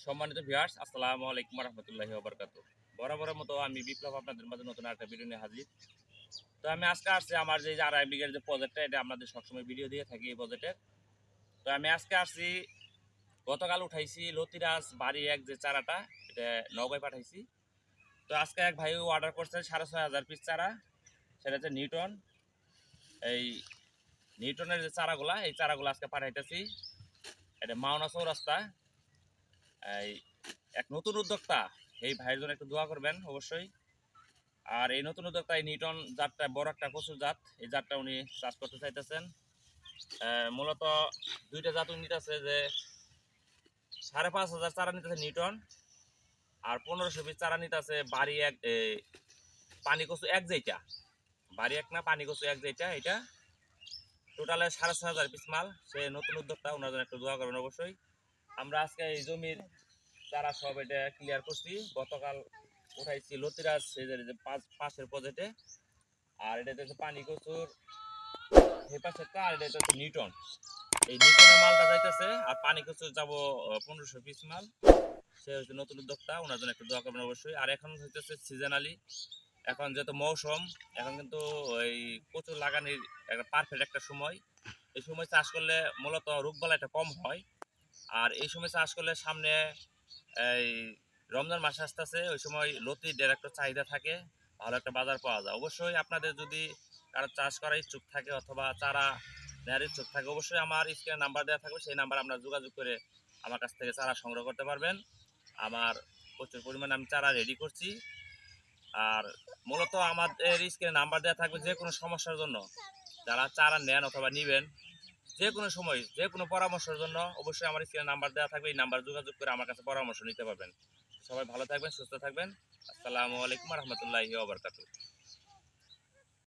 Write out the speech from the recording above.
সম্মানিত ভিউয়ার্স, আসসালামু আলাইকুম ওয়া রাহমাতুল্লাহি ওয়া বারাকাতুহু। বরাবরের মতো আমি বিপ্লব আপনাদের মাঝে নতুন একটা ভিডিও নিয়ে হাজির। তো আমি আজকে আসছি আমার যে 2.5 বিঘার যে প্রজেক্টটা, এটা আপনাদের সবসময় ভিডিও দিয়ে থাকি এই প্রজেক্টের। তো আমি আজকে আসছি, গতকাল উঠাইছি লতিরাজ বাড়ি এক যে চারাটা, এটা নওগাঁয় পাঠাইছি। তো আজকে এক ভাই অর্ডার করছে 6,500 পিস চারা, সেটা হচ্ছে নিউটন। এই নিউটনের যে চারাগুলা, এই চারাগুলো আজকে পাঠাইতেছি। এটা মাওনা চৌরাস্তা। এই এক নতুন উদ্যোক্তা, এই ভাইয়ের জন্য একটু দোয়া করবেন অবশ্যই। আর এই নতুন উদ্যোক্তা এই নিউটন জাতটা বড় একটা কচুর জাত, এই জাতটা উনি চাষ করতে চাইতেছেন। মূলত দুইটা জাত উনি নিতেছে, যে 5,500 চারা নিতেছে নিউটন, আর 1,500 পিস চারা নিতেছে বাড়ি এক পানি কচু এক, যেটা বাড়ি এক না পানি কচু এক যেটা, এটা টোটালে 6,500 পিস মাল। সে নতুন উদ্যোক্তা, ওনার জন্য একটু দোয়া করবেন অবশ্যই। আমরা আজকে এই জমির চারা সব এটা ক্লিয়ার করছি, গতকাল উঠাইছি লতিরাজ পাশের প্রজেক্টে। আর এটা হচ্ছে পানি কচুর এই পাশেরটা, আর এটা হচ্ছে নিউটন। এই নিউটনের মালটা যাইতেছে, আর পানি কচুর যাবো 1,500 পিস মাল। সে হচ্ছে নতুন উদ্যোক্তা, ওনার জন্য একটু দোয়া করবেন অবশ্যই। আর এখন হইতেছে সিজনালি, এখন যেহেতু মৌসুম, এখন কিন্তু ওই কচু লাগানোর একটা পারফেক্ট একটা সময়। এই সময় চাষ করলে মূলত রোগবালাইটা কম হয়। আর এই সময় চাষ করলে সামনে এই রমজান মাস আসতেছে, ওই সময় লতির একটা চাহিদা থাকে, ভালো একটা বাজার পাওয়া যায়। অবশ্যই আপনাদের যদি কারো চাষ করার ইচ্ছুক থাকে অথবা চারা নেওয়ার ইচ্ছুক থাকে, অবশ্যই আমার স্ক্রিনে নাম্বার দেওয়া থাকবে, সেই নাম্বার আপনারা যোগাযোগ করে আমার কাছ থেকে চারা সংগ্রহ করতে পারবেন। আমার প্রচুর পরিমাণে আমি চারা রেডি করছি। আর মূলত আমাদের স্ক্রিনে নাম্বার দেওয়া থাকবে, যে কোনো সমস্যার জন্য যারা চারা নেন অথবা নিবেন, যে কোনো সময় যে কোনো পরামর্শের জন্য অবশ্যই আমার স্ক্রিনে নাম্বার দেওয়া থাকবে, এই নাম্বার যোগাযোগ করে আমার কাছে পরামর্শ নিতে পারবেন। সবাই ভালো থাকবেন, সুস্থ থাকবেন। আসসালামু আলাইকুম ওয়া রাহমাতুল্লাহি ওয়া বারাকাতুহু।